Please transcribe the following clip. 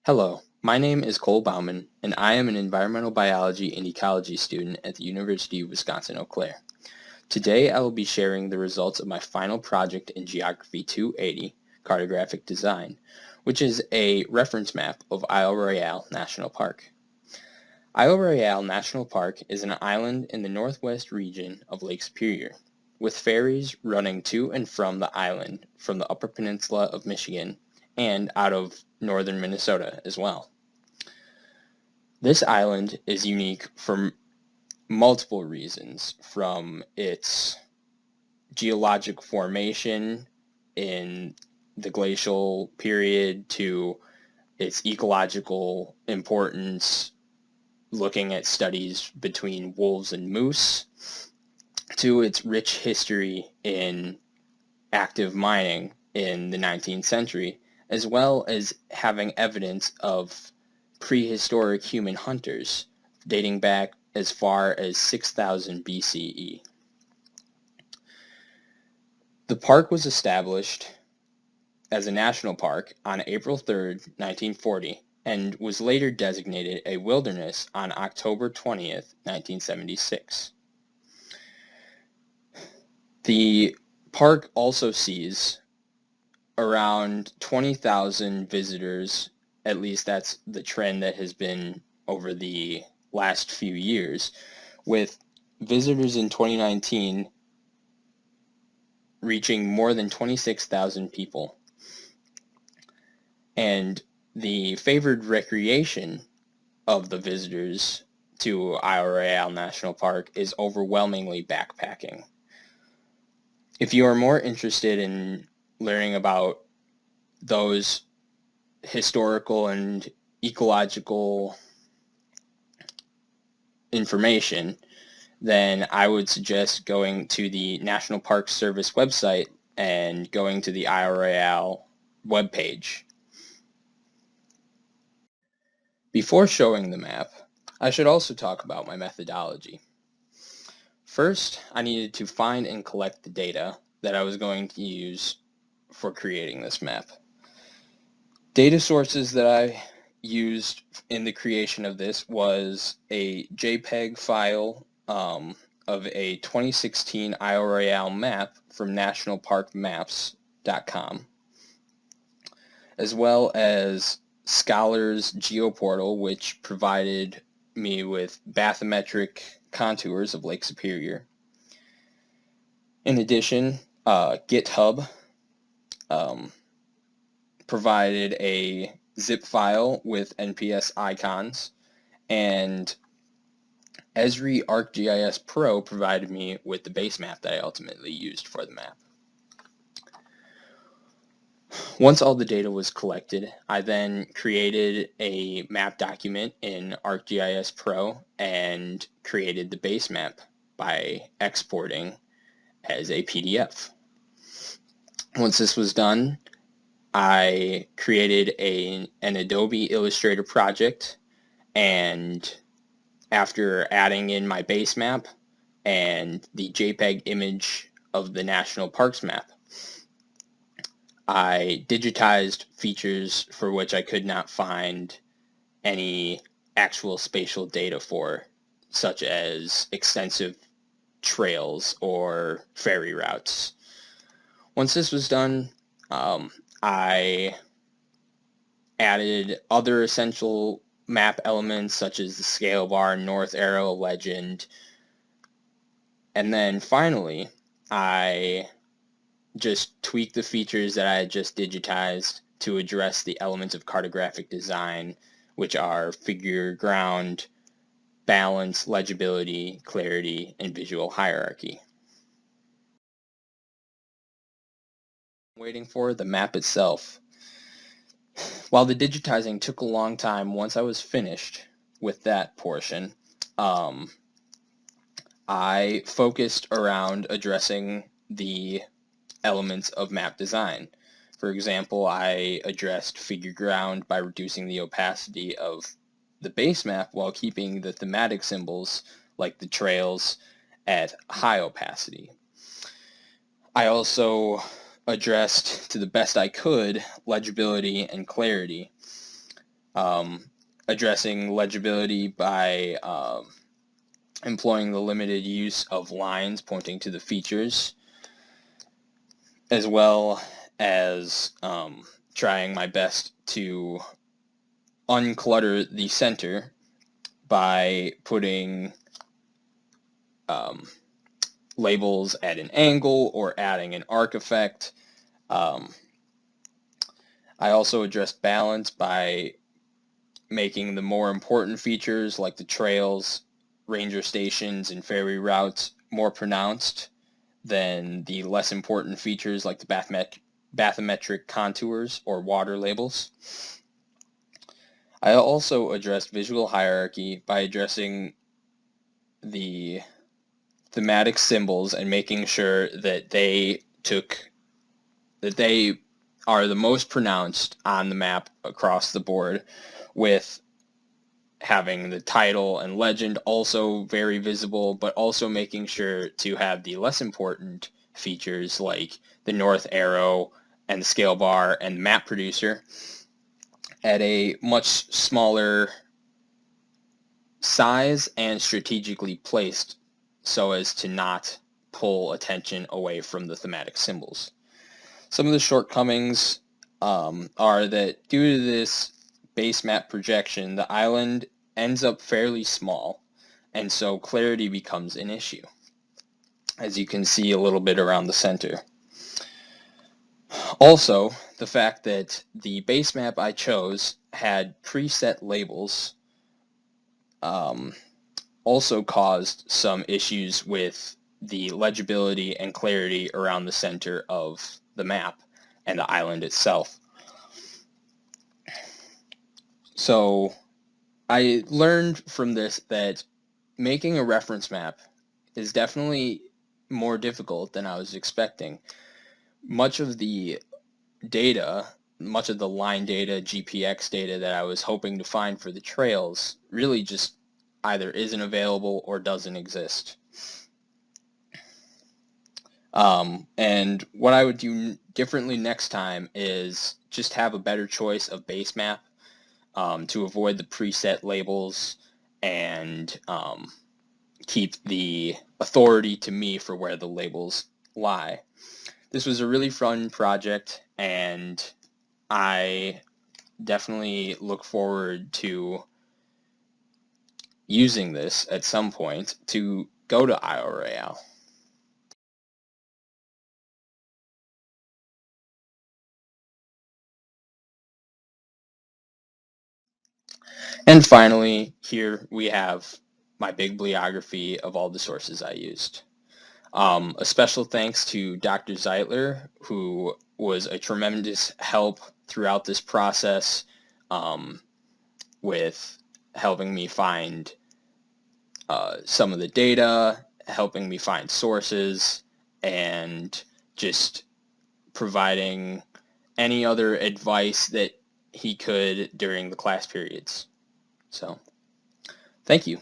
Hello, my name is Cole Bauman, and I am an environmental biology and ecology student at the University of Wisconsin-Eau Claire. Today I will be sharing the results of my final project in Geography 280, Cartographic Design, which is a reference map of Isle Royale National Park. Isle Royale National Park is an island in the northwest region of Lake Superior, with ferries running to and from the island from the Upper Peninsula of Michigan and out of northern Minnesota as well. This island is unique for multiple reasons, from its geologic formation in the glacial period to its ecological importance, looking at studies between wolves and moose, to its rich history in active mining in the 19th century, as well as having evidence of prehistoric human hunters dating back as far as 6000 BCE. The park was established as a national park on April 3rd, 1940, and was later designated a wilderness on October 20th, 1976. The park also sees around 20,000 visitors. At least that's the trend that has been over the last few years, with visitors in 2019 reaching more than 26,000 people. And the favored recreation of the visitors to Isle Royale National Park is overwhelmingly backpacking. If you are more interested in learning about those historical and ecological information, then I would suggest going to the National Park Service website and going to the Isle Royale webpage. Before showing the map, I should also talk about my methodology. First, I needed to find and collect the data that I was going to use for creating this map. Data sources that I used in the creation of this was a JPEG file of a 2016 Isle Royale map from nationalparkmaps.com, as well as Scholar's GeoPortal, which provided me with bathymetric contours of Lake Superior. In addition, GitHub provided a zip file with NPS icons, and Esri ArcGIS Pro provided me with the base map that I ultimately used for the map. Once all the data was collected, I then created a map document in ArcGIS Pro and created the base map by exporting as a PDF. Once this was done, I created an Adobe Illustrator project, and after adding in my base map and the JPEG image of the National Parks map, I digitized features for which I could not find any actual spatial data for, such as extensive trails or ferry routes. Once this was done, I added other essential map elements such as the scale bar, north arrow, legend, and then finally I just tweaked the features that I had just digitized to address the elements of cartographic design, which are figure ground, balance, legibility, clarity, and visual hierarchy. Waiting for the map itself. While the digitizing took a long time, once I was finished with that portion, I focused around addressing the elements of map design. For example, I addressed figure ground by reducing the opacity of the base map while keeping the thematic symbols, like the trails, at high opacity. I also addressed, to the best I could, legibility and clarity. addressing legibility by employing the limited use of lines pointing to the features, as well as trying my best to unclutter the center by putting labels at an angle or adding an arc effect. I also addressed balance by making the more important features like the trails, ranger stations, and ferry routes more pronounced than the less important features like the bathymetric contours or water labels. I also addressed visual hierarchy by addressing the thematic symbols and making sure that they are the most pronounced on the map across the board, with having the title and legend also very visible, but also making sure to have the less important features like the north arrow and the scale bar and the map producer at a much smaller size and strategically placed so as to not pull attention away from the thematic symbols. Some of the shortcomings are that due to this base map projection, the island ends up fairly small, and so clarity becomes an issue, as you can see a little bit around the center. Also, the fact that the base map I chose had preset labels also caused some issues with the legibility and clarity around the center of the map and the island itself. So I learned from this that making a reference map is definitely more difficult than I was expecting. Much of the data, much of the line data, GPX data that I was hoping to find for the trails really just either isn't available or doesn't exist. And what I would do differently next time is just have a better choice of base map to avoid the preset labels and keep the authority to me for where the labels lie. This was a really fun project, and I definitely look forward to using this at some point to go to Royale. And finally, here we have my big bibliography of all the sources I used. A special thanks to Dr. Zeitler, who was a tremendous help throughout this process with helping me find some of the data, helping me find sources, and just providing any other advice that he could during the class periods. So, thank you.